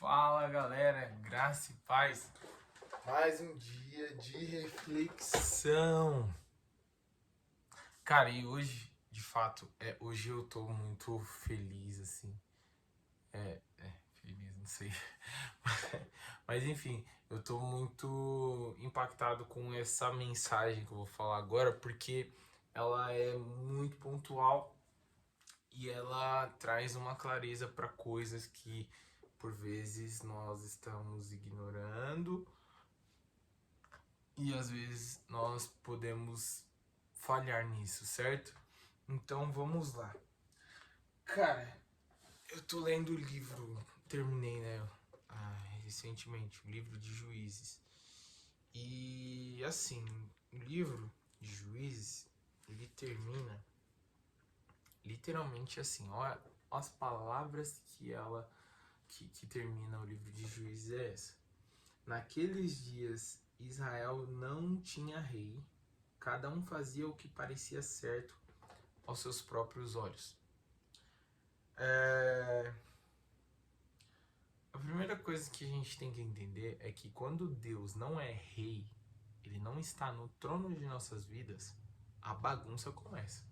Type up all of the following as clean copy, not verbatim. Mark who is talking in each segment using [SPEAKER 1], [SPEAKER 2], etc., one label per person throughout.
[SPEAKER 1] Fala galera, graça e paz.
[SPEAKER 2] Mais um dia de reflexão.
[SPEAKER 1] Cara, e hoje, de fato, hoje eu tô muito feliz, assim. Feliz, não sei. Mas enfim, eu tô muito impactado com essa mensagem que eu vou falar agora, porque ela é muito pontual e ela traz uma clareza para coisas que por vezes nós estamos ignorando. E às vezes nós podemos falhar nisso, certo? Então vamos lá. Cara, eu tô lendo o livro, terminei, né? Recentemente, o livro de Juízes. E assim, o livro de Juízes, ele termina literalmente assim, ó, as palavras que ela que termina o livro de Juízes é essa. Naqueles dias Israel não tinha rei, cada um fazia o que parecia certo aos seus próprios olhos. A primeira coisa que a gente tem que entender é que quando Deus não é rei, ele não está no trono de nossas vidas, a bagunça começa.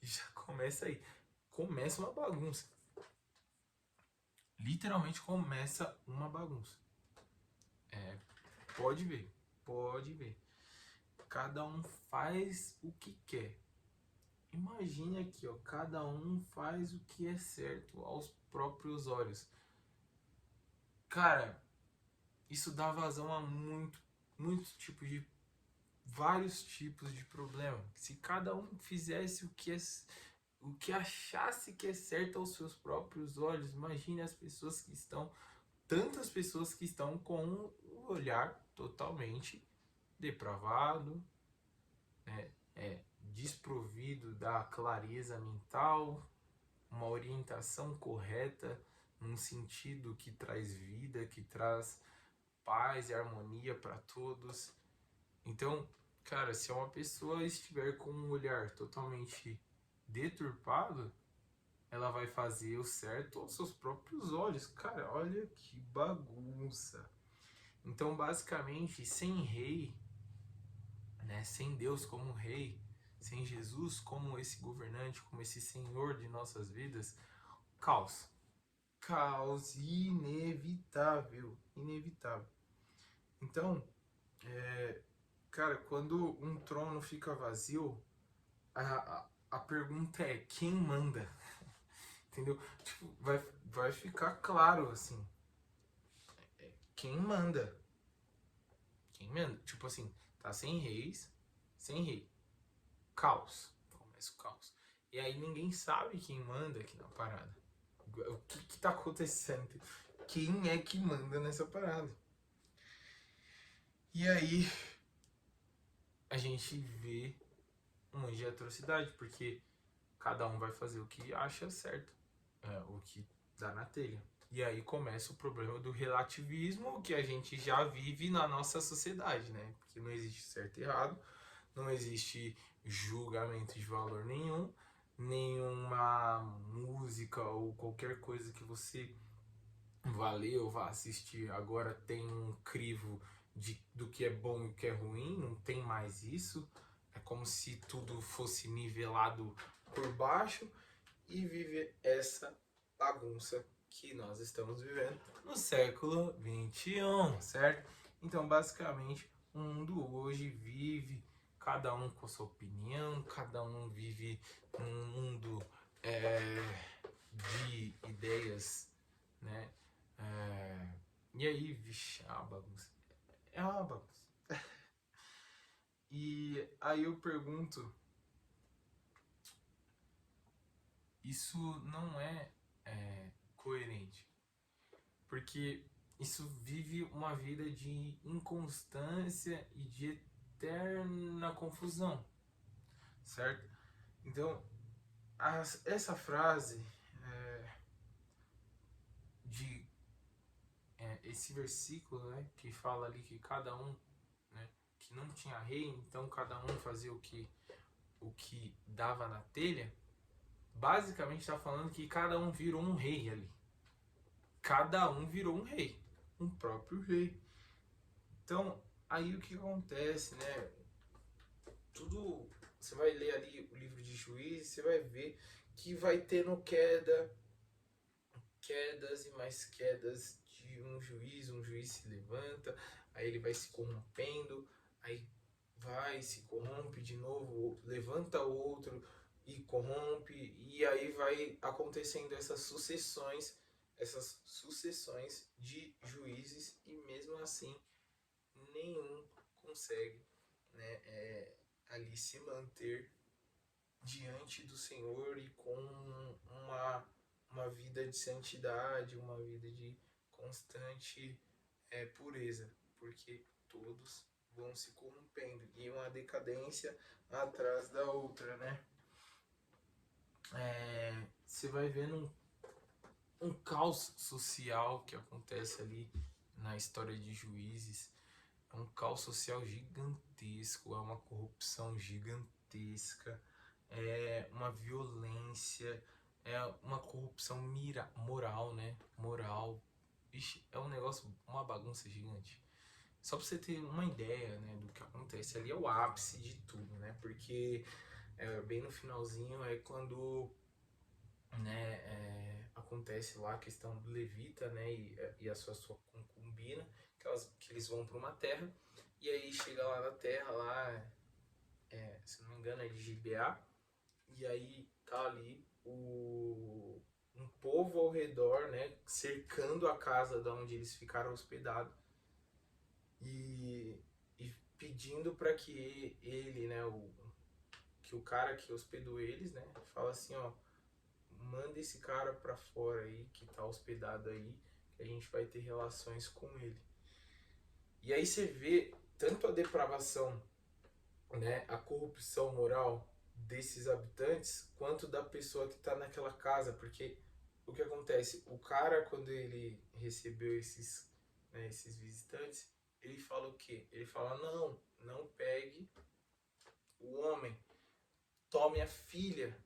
[SPEAKER 1] Já começa aí. Começa uma bagunça. Literalmente começa uma bagunça. Pode ver, pode ver. Cada um faz o que quer. Imagine aqui, ó, cada um faz o que é certo aos próprios olhos. Cara, isso dá vazão a muitos tipos de vários tipos de problema. Se cada um fizesse o que achasse que é certo aos seus próprios olhos, imagine as pessoas que estão, tantas pessoas que estão com um olhar totalmente depravado, né? Desprovido da clareza mental, uma orientação correta num sentido que traz vida, que traz paz e harmonia para todos. Então, cara, se uma pessoa estiver com um olhar totalmente deturpado, ela vai fazer o certo aos seus próprios olhos. Cara, olha que bagunça. Então, basicamente, sem rei, né, sem Deus como rei, sem Jesus como esse governante, como esse senhor de nossas vidas, caos. Caos inevitável, inevitável. Então, cara, quando um trono fica vazio, a pergunta é quem manda? Entendeu? Tipo, vai ficar claro assim, quem manda? Quem manda? Tipo assim, tá sem reis, sem rei. Caos. Começa o caos. E aí ninguém sabe quem manda aqui na parada. O que tá acontecendo? Quem é que manda nessa parada? E aí a gente vê um monte de atrocidade, porque cada um vai fazer o que acha certo, o que dá na telha. E aí começa o problema do relativismo que a gente já vive na nossa sociedade, né? Porque não existe certo e errado, não existe julgamento de valor nenhum, nenhuma música ou qualquer coisa que você vá ler ou vá assistir agora tem um crivo do que é bom e o que é ruim, não tem mais isso. É como se tudo fosse nivelado por baixo e vive essa bagunça que nós estamos vivendo no século XXI, certo? Então, basicamente, o mundo hoje vive cada um com a sua opinião, cada um vive num mundo de ideias, né? E aí, vixe, é uma bagunça. É uma bagunça. E aí eu pergunto, isso não é coerente. Porque isso vive uma vida de inconstância e de eterna confusão, certo? Então, essa frase de esse versículo, né, que fala ali que cada um, né, que não tinha rei, então cada um fazia o que dava na telha, basicamente está falando que cada um virou um rei ali. cada um virou um rei, um próprio rei. Então, aí o que acontece, né? Tudo, você vai ler ali o livro de Juízes, você vai ver que vai tendo quedas e mais quedas de um juiz se levanta, aí ele vai se corrompendo, aí vai, se corrompe de novo, levanta outro e corrompe, e aí vai acontecendo essas sucessões de juízes, e mesmo assim nenhum consegue, né, ali se manter diante do Senhor e com uma vida de santidade, uma vida de constante pureza, porque todos vão se corrompendo e uma decadência atrás da outra, né? Você vai vendo um caos social que acontece ali na história de Juízes. É um caos social gigantesco, é uma corrupção gigantesca, é uma violência, é uma corrupção moral, né? Moral. Ixi, é um negócio, uma bagunça gigante. Só pra você ter uma ideia, né, do que acontece ali, é o ápice de tudo, né? Porque bem no finalzinho é quando, né, acontece lá a questão do levita, né, e a sua concubina, que eles vão para uma terra, e aí chega lá na terra, lá, se não me engano é de Gibeá, e aí tá ali um povo ao redor, né, cercando a casa da onde eles ficaram hospedados, e pedindo para que ele, né, que o cara que hospedou eles, né, fala assim, ó, manda esse cara pra fora aí, que tá hospedado aí, que a gente vai ter relações com ele. E aí você vê tanto a depravação, né, a corrupção moral desses habitantes, quanto da pessoa que tá naquela casa, porque o que acontece? O cara, quando ele recebeu esses visitantes, ele fala o quê? Ele fala, não pegue o homem, tome a filha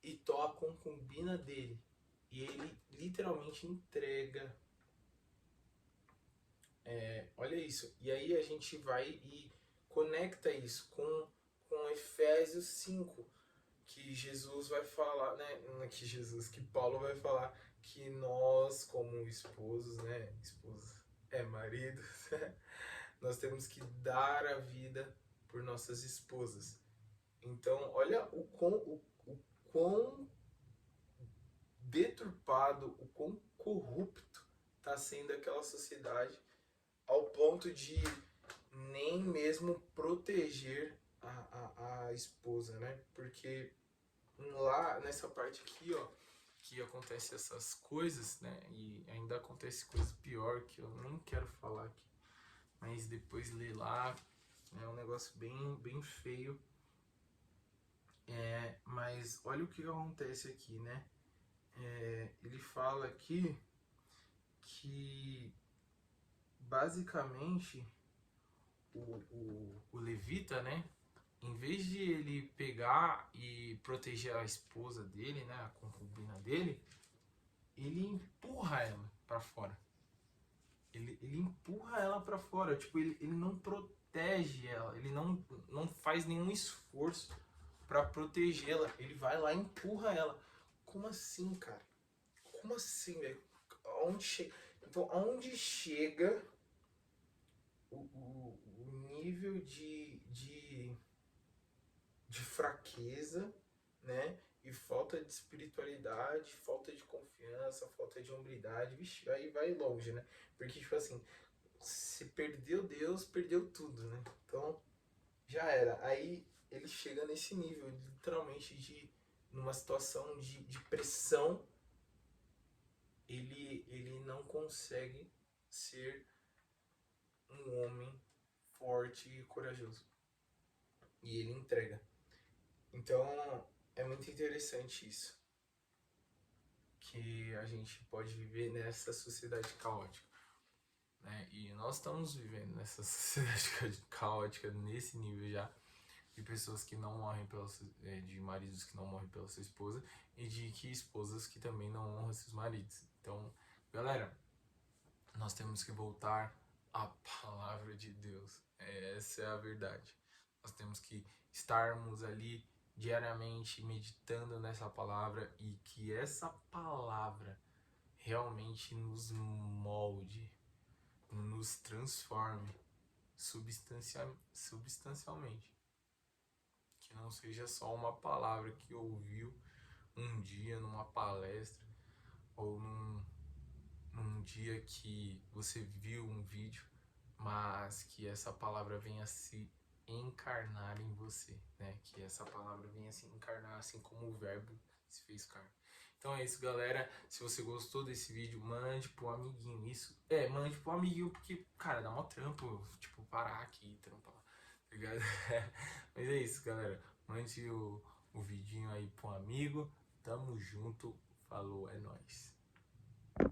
[SPEAKER 1] e toma a concubina dele. E ele literalmente entrega. Olha isso. E aí a gente vai e conecta isso com Efésios 5, que Jesus vai falar, né? Que Paulo vai falar que nós, como esposos, né? Esposos maridos, nós temos que dar a vida por nossas esposas. Então, olha o quão deturpado, o quão corrupto está sendo aquela sociedade, ao ponto de nem mesmo proteger a esposa, né? Porque lá nessa parte aqui, ó, que acontece essas coisas, né? E ainda acontece coisa pior que eu nem quero falar aqui, mas depois ler lá, é um negócio bem feio. Mas olha o que acontece aqui, né? Ele fala aqui que basicamente o levita, né? Em vez de ele pegar e proteger a esposa dele, né? A concubina dele, ele empurra ela para fora. Ele empurra ela para fora. Tipo, ele não protege ela. Ele não faz nenhum esforço para protegê-la. Ele vai lá e empurra ela. Como assim, cara? Como assim, velho? Então, aonde chega o nível de fraqueza, né? E falta de espiritualidade, falta de confiança, falta de hombridade, vixe, aí vai longe, né? Porque, tipo assim, se perdeu Deus, perdeu tudo, né? Então, já era. Aí ele chega nesse nível, literalmente, numa situação de pressão, ele não consegue ser um homem forte e corajoso. E ele entrega. Então, é muito interessante isso. Que a gente pode viver nessa sociedade caótica. Né? E nós estamos vivendo nessa sociedade caótica, nesse nível já, de pessoas que não morrem de maridos que não morrem pela sua esposa, e de que esposas que também não honram seus maridos. Então, Galera, nós temos que voltar à palavra de Deus. Essa é a verdade. Nós temos que estarmos ali diariamente meditando nessa palavra e que essa palavra realmente nos molde, nos transforme substancialmente. Que não seja só uma palavra que ouviu um dia numa palestra ou num dia que você viu um vídeo, mas que essa palavra venha se encarnar em você, né? Que essa palavra venha se encarnar assim como o verbo se fez carne. Então é isso, galera. Se você gostou desse vídeo, mande pro amiguinho. Mande pro amiguinho, porque, cara, dá mó trampo, tipo, parar aqui e trampar, tá ligado? Mas é isso, galera. Mande o vidinho aí pro amigo. Tamo junto. Falou, é nóis.